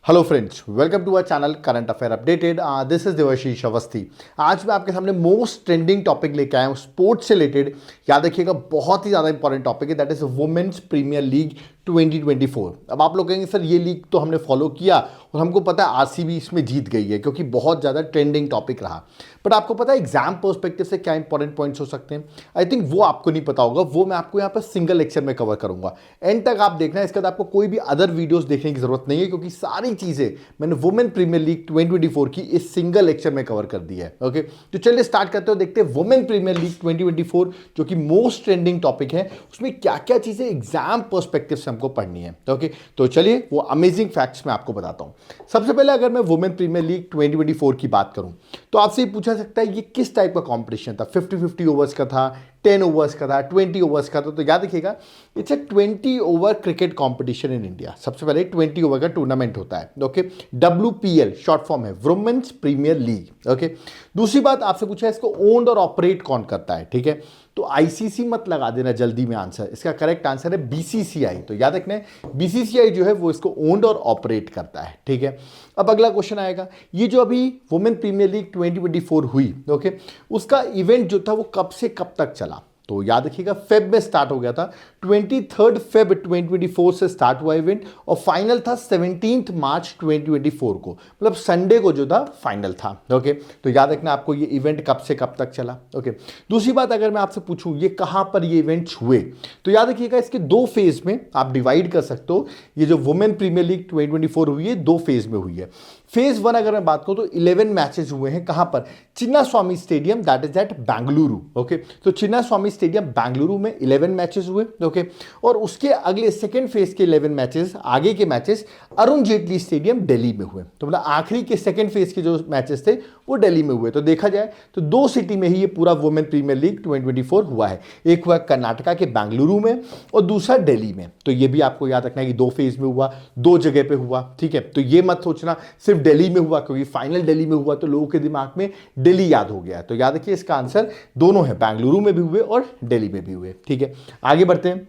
Hello friends, welcome to our channel current affair updated. This is Devashish Awasthi. आज मैं आपके सामने मोस्ट ट्रेंडिंग टॉपिक लेके आया हूँ स्पोर्ट्स से रिलेटेड। याद रखिएगा, बहुत ही ज़्यादा इंपॉर्टेंट टॉपिक है, that is women's premier league 2024। अब आप लोग कहेंगे सर ये लीग तो हमने फॉलो किया और हमको पता है आरसीबी इसमें जीत गई है क्योंकि बहुत ज़्यादा ट्रेंडिंग टॉपिक रहा। बट आपको पता है एग्जाम पर्सपेक्टिव से क्या इंपॉर्टेंट पॉइंट्स हो सकते हैं? आई थिंक वो आपको नहीं पता होगा, वो मैं आपको यहाँ पर सिंगल लेक्चर में कवर करूंगा। एंड तक आप देखना, इसके बाद आपको कोई भी अदर वीडियोस देखने की जरूरत नहीं है क्योंकि सारी चीज़ें मैंने वुमेन प्रीमियर लीग 2024 की इस सिंगल लेक्चर में कवर कर दी है। ओके, तो चलिए स्टार्ट करते हो, देखते हैं वुमेन प्रीमियर लीग 2024 जो कि मोस्ट ट्रेंडिंग टॉपिक है, उसमें क्या क्या चीज़ें एग्जाम पर्सपेक्टिव से हमको पढ़नी है। ओके, तो चलिए वो अमेजिंग फैक्ट्स मैं आपको बताता हूँ। सबसे पहले अगर मैं वुमेन प्रीमियर लीग 2024 की बात करूँ तो आपसे ये पूछा सकता है ये किस टाइप का कॉम्पिटिशन था। 50-50 ओवर्स का था, 10 ओवर्स का था, 20 ओवर्स का था। तो याद रखिएगा, it's a 20 over cricket competition in India. सबसे पहले 20 ओवर का टूर्नामेंट होता है। ओके, WPL शॉर्ट फॉर्म है, वुमेन्स प्रीमियर लीग। ओके, दूसरी बात आपसे पूछा है इसको ओन्ड और ऑपरेट कौन करता है। ठीक है, तो आईसीसी मत लगा देना जल्दी में आंसर, इसका करेक्ट आंसर है बीसीसीआई। तो याद रखना है बीसीसीआई जो है वो इसको ओन्ड और ऑपरेट करता है। ठीक है, अब अगला क्वेश्चन आएगा, ये जो अभी वुमेन प्रीमियर लीग 2024 हुई, ओके, उसका इवेंट जो था वो कब से कब तक चला? तो याद रखिएगा फेब में स्टार्ट हो गया था, 23 फेब 2024 से स्टार्ट हुआ इवेंट और फाइनल था 17 मार्च 2024 को, मतलब संडे को जो था फाइनल था। ओके, तो याद रखना आपको ये इवेंट कब से कब तक चला। ओके, दूसरी बात अगर मैं आपसे पूछूं ये कहां पर ये इवेंट्स हुए, तो याद रखिएगा इसके दो फेज में आप डिवाइड कर सकते हो। ये जो वुमेन प्रीमियर लीग 2024 हुई है दो फेज में हुई है। फेज वन अगर मैं बात करूं तो 11 मैचेस हुए हैं, कहां पर? Chinnaswamy stadium, that is at Bengaluru. Okay, तो चिन्ना स्वामी स्टेडियम बेंगलुरु में 11 मैचेस हुए। ओके, और उसके अगले सेकेंड फेज के 11 मैचेस, आगे के मैचेस अरुण जेटली स्टेडियम दिल्ली में हुए। तो मतलब आखिरी के सेकेंड फेज के जो मैचेस थे वो दिल्ली में हुए। तो देखा जाए तो दो सिटी में ही ये पूरा वुमेन प्रीमियर लीग 2024 हुआ है, एक हुआ कर्नाटका के बेंगलुरु में और दूसरा दिल्ली में। तो ये भी आपको याद रखना है कि दो फेज में हुआ, दो जगह पे हुआ। ठीक है, तो ये मत सोचना सिर्फ दिल्ली में हुआ, क्योंकि फाइनल दिल्ली में हुआ तो लोगों के दिमाग में दिल्ली याद हो गया। तो याद रखिए इसका आंसर दोनों है, बेंगलुरु में भी हुए और दिल्ली में भी हुए। ठीक है, आगे बढ़ते हैं।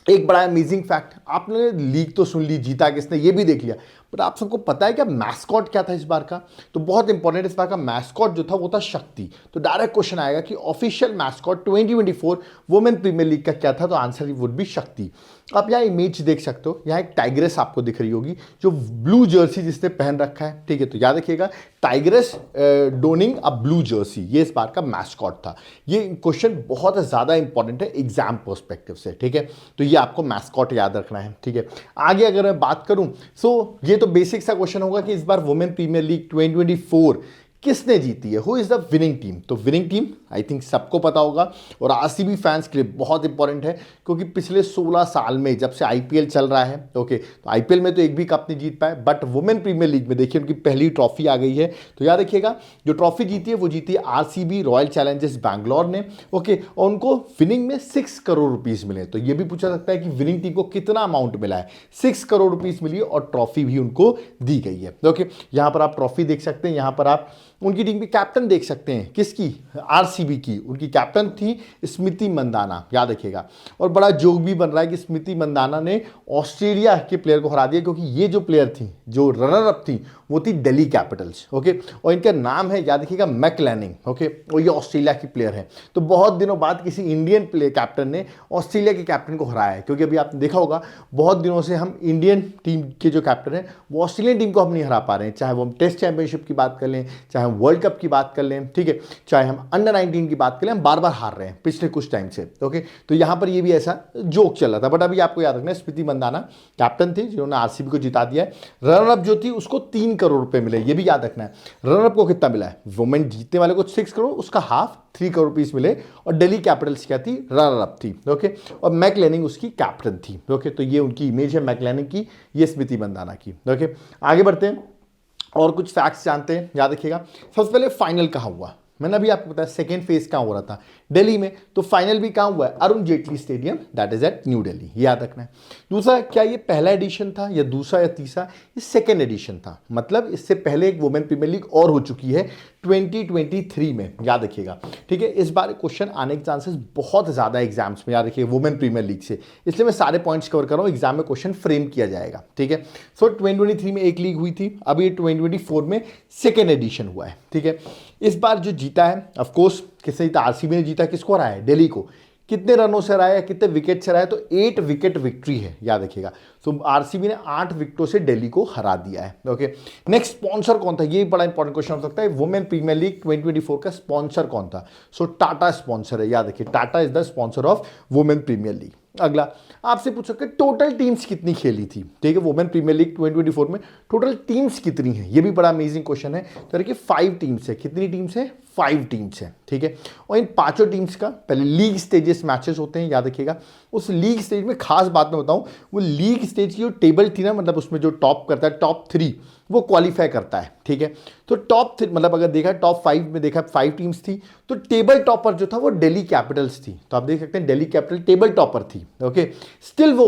एक बड़ा अमेजिंग फैक्ट, आपने लीग तो सुन ली, जीता किसने ये भी देख लिया, बट आप सबको पता है क्या मैस्कॉट क्या था इस बार का? तो बहुत इंपॉर्टेंट, इस बार का मैस्कॉट जो था वो था शक्ति। तो डायरेक्ट क्वेश्चन आएगा कि official mascot 2024 women premiere league का क्या था, तो आंसर वुड बी शक्ति। आप यहाँ इमेज देख सकते हो, यहाँ एक टाइग्रेस आपको दिख रही होगी जो ब्लू जर्सी जिसने पहन रखा है। ठीक है, तो याद रखिएगा टाइग्रेस डोनिंग अ ब्लू जर्सी, ये इस बार का मैस्कॉट था। ये क्वेश्चन बहुत ज़्यादा इंपॉर्टेंट है एग्जाम पर्सपेक्टिव से। ठीक है, तो ये आपको मैस्कॉट याद रखना है। ठीक है, आगे अगर मैं बात करूं सो ये तो बेसिक सा क्वेश्चन होगा कि इस बार वुमेन प्रीमियर लीग 2024 किसने जीती है, who is the winning team? तो विनिंग टीम आई थिंक सबको पता होगा और आरसीबी फैंस के लिए बहुत इंपॉर्टेंट है क्योंकि पिछले 16 साल में जब से आईपीएल चल रहा है, ओके, तो आईपीएल में तो एक भी कप नहीं जीत पाए, बट वुमेन प्रीमियर लीग में देखिए उनकी पहली ट्रॉफी आ गई है। तो याद रखिएगा जो ट्रॉफी जीती है वो जीती है आरसीबी रॉयल चैलेंजर्स बैंगलोर ने। ओके, और उनको विनिंग में 6 करोड़ रुपीज मिले। तो ये भी पूछा सकता है कि विनिंग टीम को कितना अमाउंट मिला है? 6 करोड़ रुपीज मिली और ट्रॉफी भी उनको दी गई है। ओके, यहां पर आप ट्रॉफी देख सकते हैं, यहां पर आप उनकी टीम की कैप्टन देख सकते हैं, किसकी? आरसीबी की। उनकी कैप्टन थी स्मृति मंदाना, याद रखिएगा। और बड़ा जोक भी बन रहा है कि स्मृति मंदाना ने ऑस्ट्रेलिया के प्लेयर को हरा दिया क्योंकि ये जो प्लेयर थी, जो रनर अप थी, वो थी दिल्ली कैपिटल्स। ओके, और इनका नाम है याद रखिएगा मैकलैनिंग। ओके, और ये ऑस्ट्रेलिया की प्लेयर है। तो बहुत दिनों बाद किसी इंडियन प्लेयर कैप्टन ने ऑस्ट्रेलिया के कैप्टन को हराया है, क्योंकि अभी आपने देखा होगा बहुत दिनों से हम इंडियन टीम के जो कैप्टन है वो ऑस्ट्रेलियन टीम को हम नहीं हरा पा रहे हैं, चाहे वो हम टेस्ट चैंपियनशिप की बात कर लें, चाहे हम वर्ल्ड कप की बात कर लें, ठीक है, चाहे हम अंडर 19 की बात कर लें, हम बार बार हार रहे हैं पिछले कुछ टाइम से। ओके, तो यहां पर ये भी ऐसा जोक चल रहा था। बट अभी आपको याद रखना है स्मृति मंदाना कैप्टन थी जिन्होंने आरसीबी को जिता दिया है। रनर अप जो थी उसको 3 करोड़ रुपए मिले, ये भी याद रखना है। रनर अप को कितना मिला है? वुमेन जीतने वाले को 6 करोड़, उसका हाफ 3 करोड़ रुपीस मिले। और दिल्ली कैपिटल्स क्या थी? रनर अप थी। ओके, और मैकलैनिंग उसकी कैप्टन थी। ओके, तो ये उनकी इमेज है मैकलैनिंग की, ये स्मृति मंदाना की। ओके, आगे बढ़ते हैं और कुछ फैक्ट्स जानते हैं, याद रखिएगा। सबसे पहले फाइनल कहाँ हुआ? मैंने अभी आपको बताया सेकेंड फेज कहाँ हो रहा था, दिल्ली में। तो फाइनल भी कहाँ हुआ है? Arun Jaitley stadium, that is at new Delhi, याद रखना है। दूसरा, क्या ये पहला एडिशन था या दूसरा या तीसरा? ये सेकेंड एडिशन था, मतलब इससे पहले एक वुमेन प्रीमियर लीग और हो चुकी है 2023 में, याद रखिएगा। ठीक है, इस बार क्वेश्चन आने के चांसेस बहुत ज़्यादा एग्जाम्स में, याद रखिए वुमेन प्रीमियर लीग से, इसलिए मैं सारे पॉइंट्स कवर कर रहा हूँ, एग्जाम में क्वेश्चन फ्रेम किया जाएगा। ठीक है, सो 2023 में एक लीग हुई थी, अभी 2024 में सेकेंड एडिशन हुआ है। ठीक है, इस बार जो जीता है ऑफकोर्स किसने जीता, आरसीबी ने जीता। किसको हराया है, दिल्ली को। कितने रनों से हराया, कितने विकेट से हराया, तो 8 विकेट विक्ट्री है, याद रखिएगा। तो आरसीबी ने 8 विकेटों से दिल्ली को हरा दिया है। ओके, नेक्स्ट स्पॉन्सर कौन था, ये बड़ा इंपॉर्टेंट क्वेश्चन हो सकता है। वुमेन प्रीमियर लीग 2024 का स्पॉन्सर कौन था, सो टाटा स्पॉन्सर है, याद रखिए Tata is the sponsor of women premiere league. अगला आपसे पूछ सकते हैं टोटल टीम्स कितनी खेली थी। ठीक है, वुमेन प्रीमियर लीग 2024 में टोटल टीम्स कितनी है, ये भी बड़ा अमेजिंग क्वेश्चन है। तो देखिए 5 टीम्स है, कितनी टीम्स है, 5 टीम्स है। ठीक है, और इन पांचों टीम्स का पहले लीग स्टेजेस मैचेस होते हैं, याद रखिएगा। उस लीग स्टेज में खास बात मैं बताऊं, वो लीग स्टेज की जो टेबल थी ना, मतलब उसमें जो टॉप करता है, टॉप 3 वो क्वालिफाई करता है। ठीक है, तो टॉप 3 मतलब अगर देखा टॉप 5 में, देखा 5 टीम्स थी, तो टेबल टॉपर जो था वो दिल्ली कैपिटल्स थी। तो आप देख सकते हैं दिल्ली कैपिटल टेबल टॉपर थी। ओके, स्टिल वो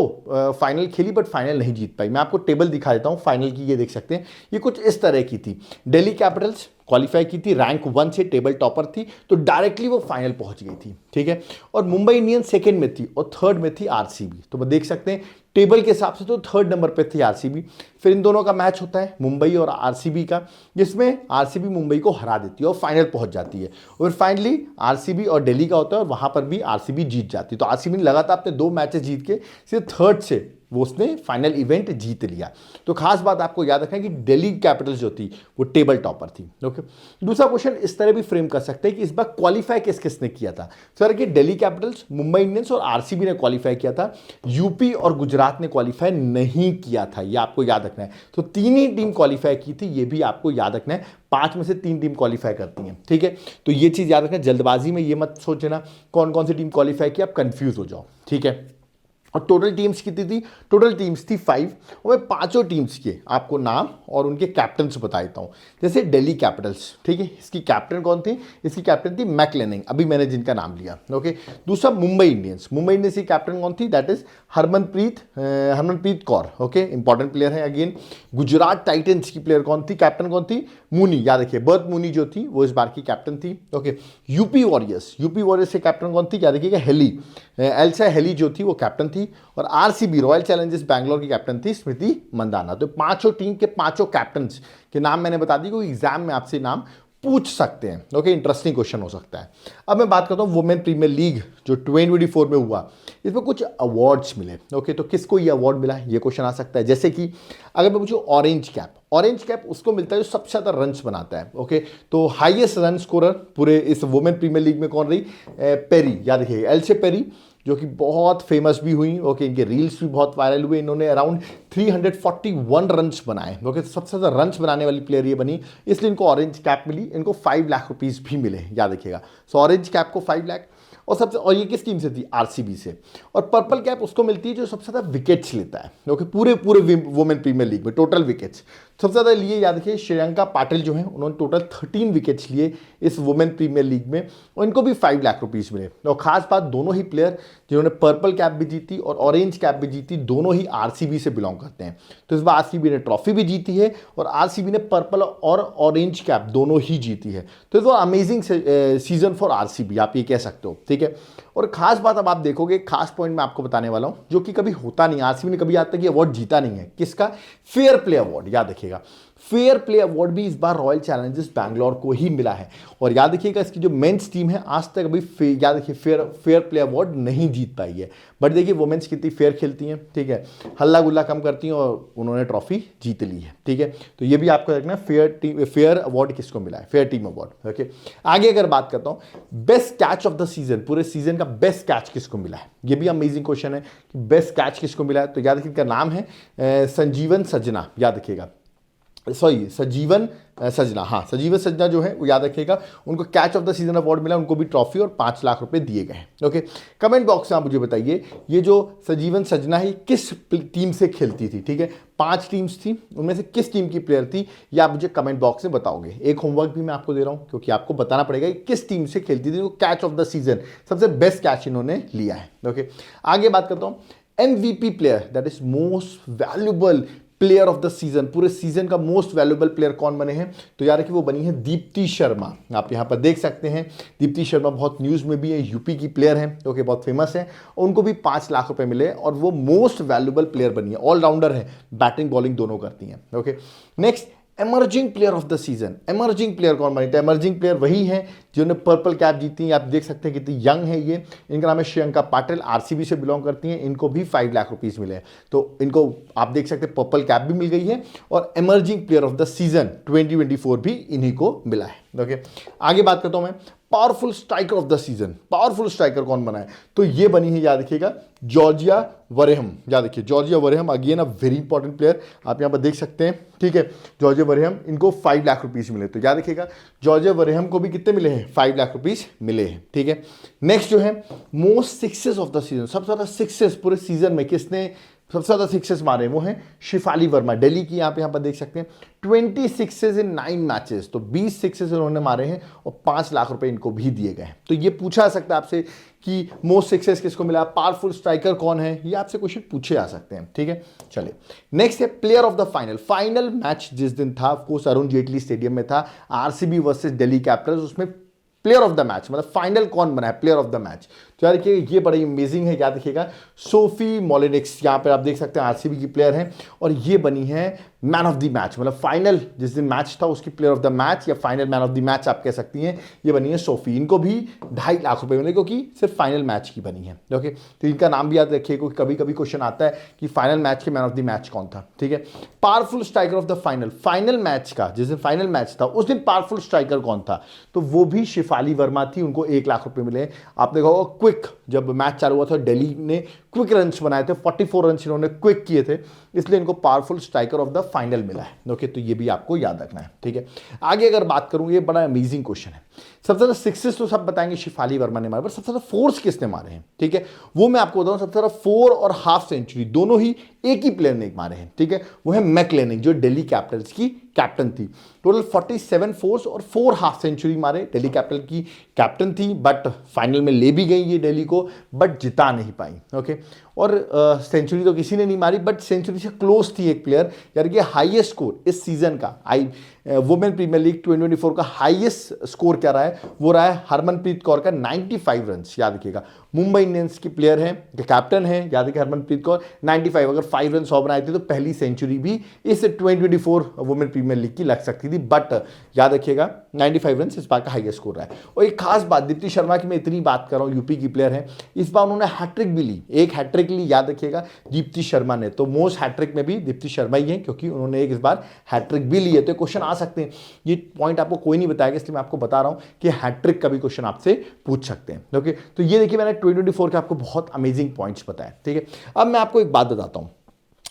फाइनल खेली बट फाइनल नहीं जीत पाई। मैं आपको टेबल दिखा देता हूं फाइनल की, ये देख सकते हैं, ये कुछ इस तरह की थी। दिल्ली कैपिटल्स क्वालिफाई की थी, रैंक 1 से टेबल टॉपर थी, तो डायरेक्टली वो फाइनल पहुंच गई थी। ठीक है, और मुंबई इंडियंस सेकंड में थी और थर्ड में थी आरसीबी। तो आप देख सकते हैं टेबल के हिसाब से तो थर्ड नंबर पे थी आरसीबी। फिर इन दोनों का मैच होता है मुंबई और आरसीबी का, जिसमें आरसीबी मुंबई को हरा देती है और फाइनल पहुंच जाती है। और फाइनली आरसीबी और दिल्ली का होता है और वहां पर भी आरसीबी जीत जाती है। तो आरसीबी ने लगातार अपने 2 मैचेस जीत के सिर्फ थर्ड से वो उसने फाइनल इवेंट जीत लिया। तो खास बात आपको याद रखना है कि दिल्ली कैपिटल्स जो थी वो टेबल टॉपर थी। ओके, दूसरा क्वेश्चन इस तरह भी फ्रेम कर सकते हैं कि इस बार क्वालिफाई किस किसने किया था। सर कि दिल्ली कैपिटल्स, मुंबई इंडियंस और आरसीबी ने क्वालिफाई किया था, यूपी और गुजरात ने क्वालिफाई नहीं किया था, ये आपको याद रखना है। तो 3 ही टीम क्वालिफाई की थी, ये भी आपको याद रखना है। 5 में से 3 टीम क्वालिफाई करती हैं। ठीक है, तो ये चीज याद रखना, जल्दबाजी में ये मत सोचना कौन कौन सी टीम क्वालिफाई की, आप कंफ्यूज हो जाओ। ठीक है, और टोटल टीम्स कितनी थी, टोटल टीम्स थी 5, और मैं पांचों टीम्स के आपको नाम और उनके कैप्टन्स बता देता हूं। जैसे दिल्ली कैपिटल्स, ठीक है, इसकी कैप्टन कौन थी, इसकी कैप्टन थी मैकलेनिंग, अभी मैंने जिनका नाम लिया। ओके, दूसरा मुंबई इंडियंस, मुंबई इंडियंस की कैप्टन कौन थी, that is Harmanpreet Kaur. Okay, important player है अगेन। गुजरात टाइटंस की प्लेयर कौन थी, कैप्टन कौन थी, मूनी, याद रखिए बर्थ मूनी जो थी वो इस बार की कैप्टन थी। ओके, यूपी वॉरियर्स से कैप्टन कौन थी, याद रखिएगा हेली, एल्सा हेली जो थी वो कैप्टन थी। और आरसीबी रॉयल चैलेंजर्स बैंगलोर की कैप्टन थी स्मृति मंदाना। तो पांचों टीम के पांचों कैप्टन्स के नाम मैंने बता दी, कोई एग्जाम में आपसे नाम पूछ सकते हैं। ओके, इंटरेस्टिंग क्वेश्चन हो सकता है। अब मैं बात करता हूं वुमेन प्रीमियर लीग जो 2024 में हुआ, इसमें कुछ अवार्ड्स मिले। ओके, तो किसको ये अवार्ड मिला, ये क्वेश्चन आ सकता है। जैसे कि अगर मैं पूछूं ऑरेंज कैप उसको मिलता है जो सबसे ज्यादा रन्स बनाता है। ओके, तो हाईएस्ट रन स्कोरर पूरे इस वुमेन प्रीमियर लीग में कौन रही, पेरी, याद रखिए एल्से पेरी, जो कि बहुत फेमस भी हुई। ओके, इनके रील्स भी बहुत वायरल हुए। इन्होंने अराउंड 341 रन्स बनाए। ओके, सबसे ज़्यादा रन्स बनाने वाली प्लेयर ये बनी, इसलिए इनको ऑरेंज कैप मिली। इनको 5 लाख रुपीज़ भी मिले, याद रखिएगा। सो ऑरेंज कैप को 5 लाख, और ये किस टीम से थी, आरसीबी से। और पर्पल कैप उसको मिलती है जो सबसे ज़्यादा विकेट्स लेता है। ओके, पूरे वुमेन प्रीमियर लीग में टोटल विकेट्स सबसे ज़्यादा लिए, याद रखिए श्रेयंका पाटिल जो है, उन्होंने टोटल 13 विकेट्स लिए इस वुमेन प्रीमियर लीग में, और इनको भी 5 लाख रुपीज़ मिले। और खास बात, दोनों ही प्लेयर जिन्होंने पर्पल कैप भी जीती और ऑरेंज कैप भी जीती, दोनों ही आरसीबी से बिलोंग करते हैं। तो इस बार आरसीबी ने ट्रॉफी भी जीती है और आरसीबी ने पर्पल और ऑरेंज कैप दोनों ही जीती है। तो इस बार अमेजिंग सीजन फॉर आरसीबी, आप ये कह सकते हो। ठीक है, और खास बात अब आप देखोगे, खास पॉइंट मैं आपको बताने वाला हूं, जो कि कभी होता नहीं, आरसीबी ने कभी आज तक ये अवार्ड जीता नहीं है। किसका, फेयर प्ले अवार्ड, याद रखिएगा। फेयर प्ले अवार्ड भी इस बार रॉयल चैलेंजर्स बैंगलोर को ही मिला है। और याद रखिएगा इसकी जो मेंस टीम है आज तक अभी याद रखिए फेयर प्ले अवार्ड नहीं जीत पाई है। बट देखिए वुमेन्स कितनी फेयर खेलती हैं। ठीक है, हल्ला गुल्ला कम करती हैं और उन्होंने ट्रॉफी जीत ली है। ठीक है, तो ये भी आपको देखना फेयर अवार्ड किसको मिला है, फेयर टीम अवार्ड। ओके, आगे अगर बात करता हूं best catch of the season, पूरे सीजन का बेस्ट कैच किसको मिला है, ये भी अमेजिंग क्वेश्चन है कि बेस्ट कैच किसको मिला है। तो याद रखिए इनका नाम है संजीवन सजना, याद रखिएगा, सजीवन सजना, हाँ सजीवन सजना जो है वो याद रखिएगा, उनको catch of the season award मिला, उनको भी ट्रॉफी और 5 लाख रुपए दिए गए। ओके, कमेंट बॉक्स में आप मुझे बताइए ये जो सजीवन सजना है किस टीम से खेलती थी। ठीक है, 5 टीम्स थी, उनमें से किस टीम की प्लेयर थी, या आप मुझे कमेंट बॉक्स में बताओगे। एक होमवर्क भी मैं आपको दे रहा हूँ, क्योंकि आपको बताना पड़ेगा कि किस टीम से खेलती थी, वो कैच ऑफ द सीजन सबसे बेस्ट कैच इन्होंने लिया है। ओके, आगे बात करता हूँ MVP player, that is most valuable player of the season, पूरे सीजन का मोस्ट वैल्यूएबल प्लेयर कौन बने हैं, तो यार कि वो बनी है दीप्ति शर्मा। आप यहाँ पर देख सकते हैं दीप्ति शर्मा बहुत न्यूज़ में भी है, यूपी की प्लेयर हैं, ओके, बहुत फेमस है, उनको भी 5 लाख रुपए मिले और वो मोस्ट वैल्यूएबल प्लेयर बनी है, ऑलराउंडर है, बैटिंग बॉलिंग दोनों करती हैं, okay. Next, emerging player of the season, emerging player कौन बने, तो एमर्जिंग प्लेयर वही है जिन्होंने पर्पल कैप जीती है। आप देख सकते हैं कितनी यंग है ये, इनका नाम है श्रियंका पाटिल, आरसीबी से बिलोंग करती हैं, इनको भी 5 लाख रुपीस मिले हैं, तो इनको आप देख सकते हैं पर्पल कैप भी मिल गई है और emerging player of the season 2024 भी इन्हीं को मिला है, ओके। आगे बात करता हूं मैं powerful striker of the season, powerful striker कौन बना है, तो ये बनी है, याद रखिएगा, जॉर्जिया वरेहम। याद रखिए Georgia वरेहम, again a very important player, आप यहाँ पर देख सकते हैं, ठीक है। जॉर्जिया वरेहम, इनको 5 लाख रुपीस मिले, तो याद रखिएगा जॉर्जिया वरेहम को भी कितने मिले हैं, 5 लाख रुपीस मिले हैं, ठीक है। नेक्स्ट जो है most sixes of the season, सबसे ज्यादा सिक्सेस पूरे सीजन में किसने सबसे ज्यादा सिक्सेस मारे, वो हैं शिफाली वर्मा, दिल्ली की। आप यहाँ पर देख सकते हैं 20 सिक्सेस इन 9 मैचेस, तो 20 सिक्सेस उन्होंने मारे हैं और 5 लाख रुपए इनको भी दिए गए हैं। तो ये पूछा जा सकता है आपसे कि मोस्ट सिक्सेस किसको मिला, पावरफुल स्ट्राइकर कौन है, ये आपसे क्वेश्चन पूछे जा सकते हैं, ठीक है। चलिए नेक्स्ट है player of the final, final match जिस दिन था, of course Arun Jaitley stadium में था, आरसीबी वर्सेस दिल्ली कैपिटल्स, उसमें प्लेयर ऑफ द मैच मतलब फाइनल कौन बना है, प्लेयर ऑफ द मैच, तो यार देखिए ये बड़ी अमेजिंग है, याद रखिएगा सोफी मोलिनिक्स, यहाँ पर आप देख सकते हैं आरसीबी की प्लेयर हैं और ये बनी है मैन ऑफ द मैच, मतलब फाइनल जिस दिन मैच था उसकी प्लेयर ऑफ द मैच या final man of the match आप कह सकती हैं, ये बनी है सोफी। इनको भी 2.5 लाख रुपए मिले क्योंकि सिर्फ फाइनल मैच की बनी है, ओके। तो इनका नाम भी याद रखिए क्योंकि कभी कभी क्वेश्चन आता है कि फाइनल मैच के मैन ऑफ द मैच कौन था, ठीक है। Powerful striker of the final, final match का जिस दिन फाइनल मैच था उस दिन पावरफुल स्ट्राइकर कौन था, तो वो भी शिफाली वर्मा थी, उनको 1 लाख रुपए मिले। आप देखा होगा क्विक, जब मैच चालू हुआ था दिल्ली ने क्विक रन्स बनाए थे, 44 रन्स इन्होंने क्विक किए थे, इसलिए इनको powerful striker of the final मिला है, ओके। तो ये भी आपको याद रखना है, ठीक है। आगे अगर बात करूं, ये बड़ा अमेजिंग क्वेश्चन है, सबसे ज्यादा सिक्सेस तो सब बताएंगे शिफाली वर्मा ने मारे, पर सबसे ज्यादा फोर्स किसने मारे हैं, ठीक है, वो मैं आपको बताऊं। सबसे ज्यादा 4 और हाफ सेंचुरी दोनों ही एक ही प्लेयर ने मारे हैं, ठीक है, वो है मैकलेनिंग जो दिल्ली कैपिटल्स की कैप्टन थी। टोटल 47 फोर्स और 4 हाफ सेंचुरी मारे, दिल्ली कैपिटल की कैप्टन थी, बट फाइनल में ले भी गई ये दिल्ली को, बट जिता नहीं पाई, ओके। और सेंचुरी तो किसी ने नहीं मारी, बट सेंचुरी से क्लोज थी एक प्लेयर, यार कि हाईएस्ट स्कोर इस सीजन का वुमेन प्रीमियर लीग 2024 का हाईएस्ट स्कोर क्या रहा है, वो रहा है हरमनप्रीत कौर का 95 रन। याद रखिएगा मुंबई इंडियंस की प्लेयर है, कैप्टन है, याद रखिए हरमनप्रीत कौर 95, अगर 5 रन 100 बनाए थे तो पहली सेंचुरी भी इस 2024 वुमेन प्रीमियर लीग की लग सकती थी, बट याद रखिएगा 95 रन इस बार का हाईएस्ट स्कोर रहा है। और एक खास बात, दीप्ति शर्मा की मैं इतनी बात कर रहा हूँ, यूपी की प्लेयर है, इस बार उन्होंने हैट्रिक भी ली, एक हैट्रिक ली, याद रखिएगा दीप्ति शर्मा ने, तो मोस्ट हैट्रिक में भी दीप्ति शर्मा ही है क्योंकि उन्होंने एक इस बार हैट्रिक भी ली है। तो क्वेश्चन आ सकते हैं, ये पॉइंट आपको कोई नहीं बताएगा इसलिए मैं आपको बता रहा हूं कि हैट्रिक का भी क्वेश्चन आपसे पूछ सकते हैं, ओके। तो ये देखिए मैंने 2024 के आपको बहुत अमेजिंग पॉइंट्स बताए, ठीक है। अब मैं आपको एक बात बताता हूं,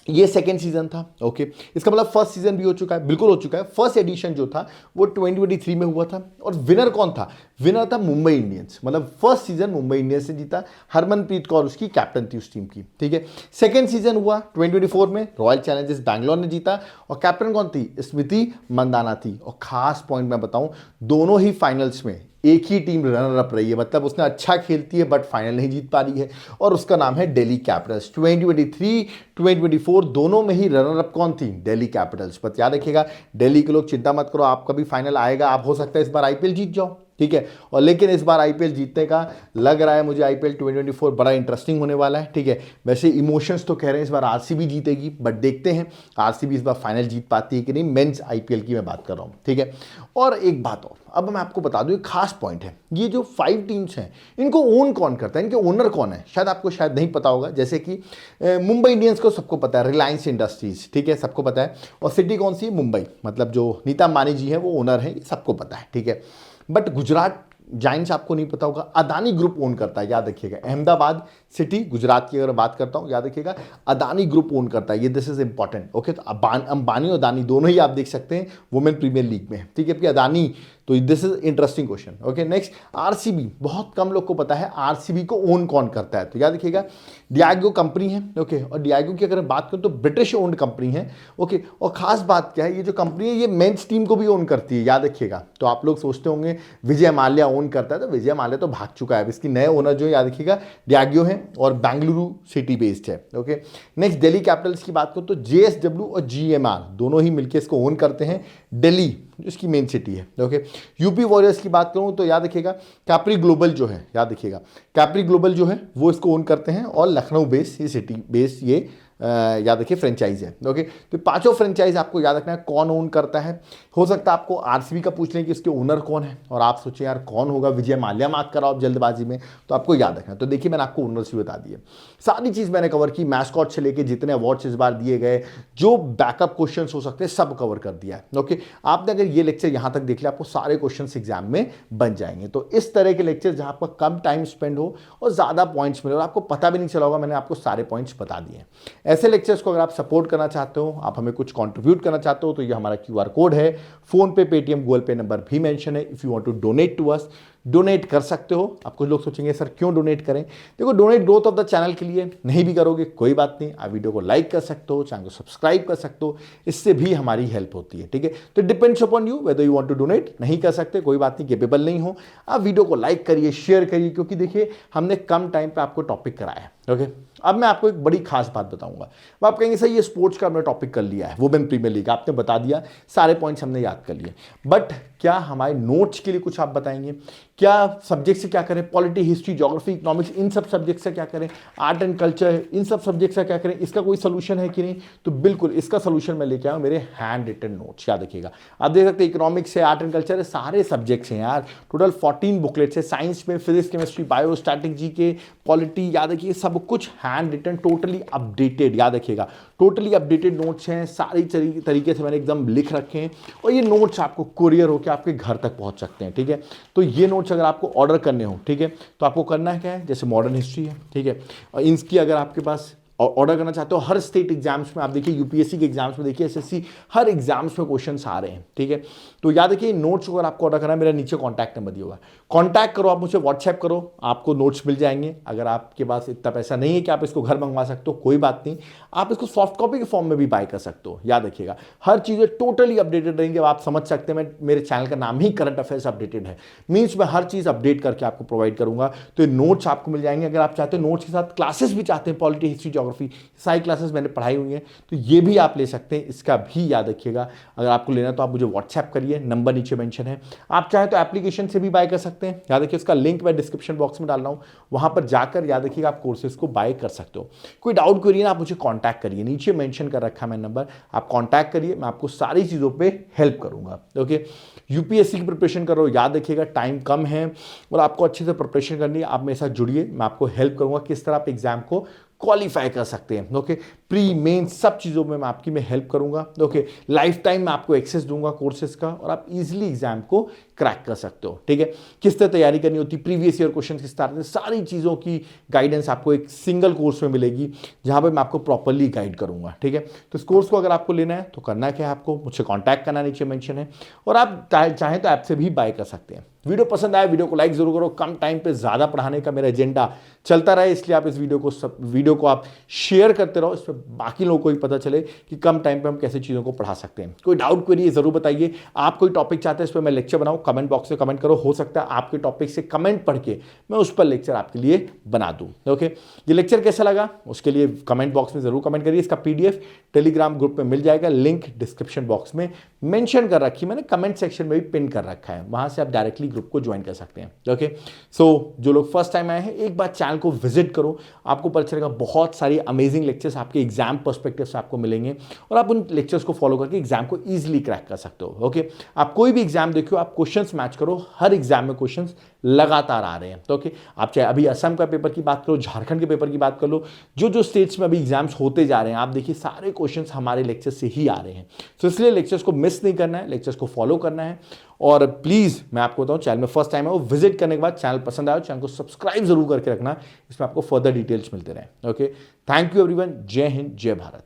ये सेकेंड सीजन था, ओके, इसका मतलब फर्स्ट सीजन भी हो चुका है, बिल्कुल हो चुका है। फर्स्ट एडिशन जो था वो 2023 में हुआ था और विनर कौन था, विनर था मुंबई इंडियंस, मतलब फर्स्ट सीजन मुंबई इंडियंस से जीता, हरमनप्रीत कौर उसकी कैप्टन थी उस टीम की, ठीक है। सेकेंड सीजन हुआ 2024 में, रॉयल चैलेंजर्स बैंगलोर ने जीता और कैप्टन कौन थी, स्मृति मंदाना थी। और खास पॉइंट मैं बताऊं, दोनों ही फाइनल्स में एक ही टीम रनर अप रही है, मतलब उसने अच्छा खेलती है बट फाइनल नहीं जीत पा रही है, और उसका नाम है दिल्ली कैपिटल्स। 2023 2024 दोनों में ही रनर अप कौन थी, दिल्ली कैपिटल्स। बट याद रखिएगा दिल्ली के लोग चिंता मत करो, आपका भी फाइनल आएगा, आप हो सकता है इस बार आईपीएल जीत जाओ, ठीक है। और लेकिन इस बार आईपीएल जीतने का लग रहा है मुझे, आईपीएल 2024 बड़ा इंटरेस्टिंग होने वाला है, ठीक है। वैसे इमोशंस तो कह रहे हैं इस बार आरसीबी जीतेगी, बट देखते हैं आरसीबी इस बार फाइनल जीत पाती है कि नहीं, मेंस आईपीएल की मैं बात कर रहा हूं, ठीक है। और एक बात और, अब मैं आपको बता दूं, एक खास पॉइंट है, ये जो 5 टीम्स हैं इनको ओन कौन करता है, इनके ओनर कौन है, शायद आपको शायद नहीं पता होगा। जैसे कि मुंबई इंडियंस को सबको पता है, रिलायंस इंडस्ट्रीज, ठीक है, सबको पता है। और सिटी कौन सी, मुंबई, मतलब जो नीता अंबानी जी है वो ओनर है, सबको पता है, ठीक है। बट गुजरात जायंट्स आपको नहीं पता होगा, अदानी ग्रुप ओन करता है, याद रखिएगा। अहमदाबाद सिटी गुजरात की अगर बात करता हूं, याद रखिएगा अदानी ग्रुप ओन करता है, ये दिस इज इंपॉर्टेंट, ओके। तो अंबानी और अदानी दोनों ही आप देख सकते हैं वुमेन प्रीमियर लीग में, ठीक है, क्योंकि अदानी तो this is interesting question. Okay, next RCB, बहुत कम लोग को पता है आरसीबी को ओन कौन करता है। तो याद रखिएगा डियागो कंपनी है। ओके, और डियागो की अगर बात करूं तो ब्रिटिश ओन्ड कंपनी है। ओके, और खास बात क्या है, ये जो कंपनी है ये मेंस टीम को भी ओन करती है, याद रखिएगा। तो आप लोग सोचते होंगे विजय माल्या ओन करता है, तो विजय माल्या तो भाग चुका है। इसकी नए ओनर जो याद रखिएगा डियागो है और बेंगलुरु सिटी बेस्ड है। ओके, नेक्स्ट दिल्ली कैपिटल्स की बात करूं तो जेएसडब्ल्यू और जीएमआर दोनों ही मिलकर इसको ओन करते हैं, दिल्ली जो इसकी मेन सिटी है। ओके, यूपी वॉरियर्स की बात करूं तो याद रखिएगा कैप्री ग्लोबल जो है, याद रखिएगा कैप्री ग्लोबल जो है वो इसको ओन करते हैं, और लखनऊ बेस ये सिटी बेस ये याद रखिए फ्रेंचाइज है। ओके, तो पांचों फ्रेंचाइज आपको याद रखना है कौन ओन करता है। हो सकता है आपको आरसीबी का पूछ लें कि इसके ओनर कौन है, और आप सोचें यार कौन होगा, विजय माल्या मार्क कराओ आप जल्दबाजी में, तो आपको याद रखना है। तो देखिए मैंने आपको ओनर्स भी बता दिए, सारी चीज़ मैंने कवर की, मैस्कॉट से लेके जितने अवार्ड्स इस बार दिए गए, जो बैकअप क्वेश्चन हो सकते हैं सब कवर कर दिया है। ओके, आपने अगर ये लेक्चर यहाँ तक देख लिया आपको सारे क्वेश्चन एग्जाम में बन जाएंगे। तो इस तरह के लेक्चर जहाँ आपका कम टाइम स्पेंड हो और ज़्यादा पॉइंट्स मिले और आपको पता भी नहीं चला होगा, मैंने आपको सारे पॉइंट्स बता दिए हैं। ऐसे लेक्चर्स को अगर आप सपोर्ट करना चाहते हो, आप हमें कुछ कंट्रीब्यूट करना चाहते हो, तो ये हमारा क्यूआर कोड है, PhonePe, Paytm, Google Pay number भी मेंशन है। If you want to donate to us, donate कर सकते हो। आप कुछ लोग सोचेंगे सर क्यों डोनेट करें, देखो donate growth of the channel के लिए, नहीं भी करोगे कोई बात नहीं, आप वीडियो को लाइक कर सकते हो, चैनल को सब्सक्राइब कर सकते हो, इससे भी हमारी हेल्प होती है। ठीक है, तो depends upon you whether you want to donate. नहीं कर सकते कोई बात नहीं, केपेबल नहीं हो, आप वीडियो को लाइक करिए, शेयर करिए, क्योंकि देखिए हमने कम टाइम पे आपको टॉपिक कराया है। ओके, अब मैं आपको एक बड़ी खास बात बताऊंगा। वो आप कहेंगे सर ये स्पोर्ट्स का हमने टॉपिक कर लिया है, वुमेन प्रीमियर लीग आपने बता दिया, सारे पॉइंट्स हमने याद कर लिए, बट क्या हमारे नोट्स के लिए कुछ आप बताएंगे? क्या सब्जेक्ट से क्या करें, पॉलिटी, हिस्ट्री, ज्योग्राफी, इकोनॉमिक्स, इन सब सब्जेक्ट से क्या करें, आर्ट एंड कल्चर, इन सब सब्जेक्ट से क्या करें, इसका कोई सोल्यूशन है कि नहीं? तो बिल्कुल इसका सोल्यूशन मैं लेके आया हूं मेरे हैंड रिटन नोट्स, याद रखिएगा। आप देख सकते हैं इकोनॉमिक्स है, आर्ट एंड कल्चर है, सारे सब्जेक्ट्स हैं यार, टोटल 14 बुकलेट्स है। साइंस में physics, chemistry, bio, static, GK, polity, याद रखिए सब कुछ हैंड रिटन, टोटली अपडेटेड, याद रखिएगा टोटली अपडेटेड नोट्स हैं, सारी तरीके से मैंने एकदम लिख रखे हैं, और ये नोट्स आपको कुरियर होकर आपके घर तक पहुंच सकते हैं। ठीक है, तो ये नोट्स अगर आपको ऑर्डर करने हो, ठीक है, तो आपको करना है क्या है, जैसे मॉडर्न हिस्ट्री है, ठीक है, और इनकी अगर आपके पास ऑर्डर करना चाहते हो, हर स्टेट एग्जाम्स में आप देखिए, यूपीएससी के एग्जाम्स में देखिए, एसएससी हर एग्जाम्स में क्वेश्चंस आ रहे हैं। ठीक है, तो याद रखिए नोट्स अगर आपको ऑर्डर करना है, मेरा नीचे कॉन्टैक्ट नंबर दिया हुआ है, कॉन्टैक्ट करो, आप मुझे व्हाट्सएप करो, आपको नोट्स मिल जाएंगे। अगर आपके पास इतना पैसा नहीं है कि आप इसको घर मंगवा सकते हो, कोई बात नहीं, आप इसको सॉफ्ट कॉपी के फॉर्म में भी बाय कर सकते हो। याद रखिएगा हर चीज़ें टोटली अपडेटेड रहेंगे। आप समझ सकते हैं मेरे चैनल का नाम ही करंट अफेयर्स अपडेटेड है, मीन्स मैं हर चीज़ अपडेट करके आपको प्रोवाइड करूंगा। तो ये नोट्स आपको मिल जाएंगे। अगर आप चाहते हो नोट्स के साथ क्लासेस भी चाहते हैं, पॉलिटी, हिस्ट्री, ज्योग्राफी सारी क्लासेस मैंने पढ़ाई हुई हैं, तो ये भी आप ले सकते हैं। इसका भी याद रखिएगा, अगर आपको लेना तो आप मुझे व्हाट्सएप करिए, नंबर नीचे मेंशन है। आप चाहे तो एप्लीकेशन से भी बाय कर सकते हैं, याद रखिए उसका लिंक मैं डिस्क्रिप्शन बॉक्स में डाल रहा हूं, वहां पर जाकर याद रखिएगा आप कोर्सेज को बाय कर सकते हो। कोई डाउट करिए ना, आप मुझे कॉन्टैक्ट करिए, नीचे मेंशन कर रखा है मैं नंबर, आप कॉन्टैक्ट करिए, मैं आपको सारी चीज़ों पे हेल्प करूंगा। ओके, यूपीएससी की प्रिपरेशन करो, याद रखिएगा टाइम कम है और आपको अच्छे से प्रिपरेशन करनी है। आप मेरे साथ जुड़िए, मैं आपको हेल्प करूंगा किस तरह आप एग्जाम को क्वालिफाई कर सकते हैं। ओके, प्री मेन सब चीज़ों में मैं आपकी हेल्प करूंगा। ओके, लाइफ टाइम मैं आपको एक्सेस दूंगा कोर्सेज का, और आप इजीली एग्जाम को क्रैक कर सकते हो। ठीक है, किस तरह तैयारी करनी होती, प्रीवियस ईयर क्वेश्चन किस तरह, सारी चीज़ों की गाइडेंस आपको एक सिंगल कोर्स में मिलेगी, जहां पर मैं आपको प्रॉपरली गाइड करूंगा। ठीक है, तो इस कोर्स को अगर आपको लेना है तो करना क्या है, आपको मुझसे कॉन्टैक्ट करना, नीचे मेंशन है, और आप चाहें तो ऐप से भी बाय कर सकते हैं। वीडियो पसंद आया, वीडियो को लाइक जरूर करो। कम टाइम पे ज़्यादा पढ़ाने का मेरा एजेंडा चलता रहे, इसलिए आप इस वीडियो को आप शेयर करते रहो, इस पर बाकी लोगों को भी पता चले कि कम टाइम पे हम कैसे चीज़ों को पढ़ा सकते हैं। कोई डाउट क्वेरी जरूर बताइए। आप कोई टॉपिक चाहते हैं इस पर मैं लेक्चर बनाऊँ, कमेंट बॉक्स में कमेंट करो, हो सकता है आपके टॉपिक से कमेंट पढ़ के मैं उस पर लेक्चर आपके लिए बना दूँ। ओके, ये लेक्चर कैसा लगा उसके लिए कमेंट बॉक्स में जरूर कमेंट करिए। इसका PDF टेलीग्राम ग्रुप में मिल जाएगा, लिंक डिस्क्रिप्शन बॉक्स में मेंशन कर रखी, मैंने कमेंट सेक्शन में भी पिन कर रखा है, वहां से आप डायरेक्टली ग्रुप को ज्वाइन कर सकते हैं। ओके, सो जो लोग फर्स्ट टाइम आए हैं एक बार चैनल को विजिट करो, आपको पता चलेगा बहुत सारी अमेजिंग लेक्चर्स आपके एग्जाम पर्सपेक्टिव से आपको मिलेंगे, और आप उन लेक्चर्स को फॉलो करके एग्जाम को इजीली क्रैक कर सकते हो। ओके, आप कोई भी एग्जाम देखो, आप क्वेश्चंस मैच करो, हर एग्जाम में क्वेश्चंस लगातार आ रहे हैं। तो ओके, आप चाहे अभी असम का पेपर की बात करो, झारखंड के पेपर की बात कर लो, जो स्टेट्स में अभी एग्जाम्स होते जा रहे हैं, आप देखिए सारे क्वेश्चंस हमारे लेक्चर से ही आ रहे हैं। तो इसलिए लेक्चर्स को मिस नहीं करना है, लेक्चर्स को फॉलो करना है। और प्लीज मैं आपको बताऊं, चैनल में फर्स्ट टाइम है वो विजिट करने के बाद चैनल पसंद आया, चैनल को सब्सक्राइब जरूर करके रखना, इसमें आपको फर्दर डिटेल्स मिलते रहे। ओके, थैंक यू एवरीवन, जय हिंद, जय भारत।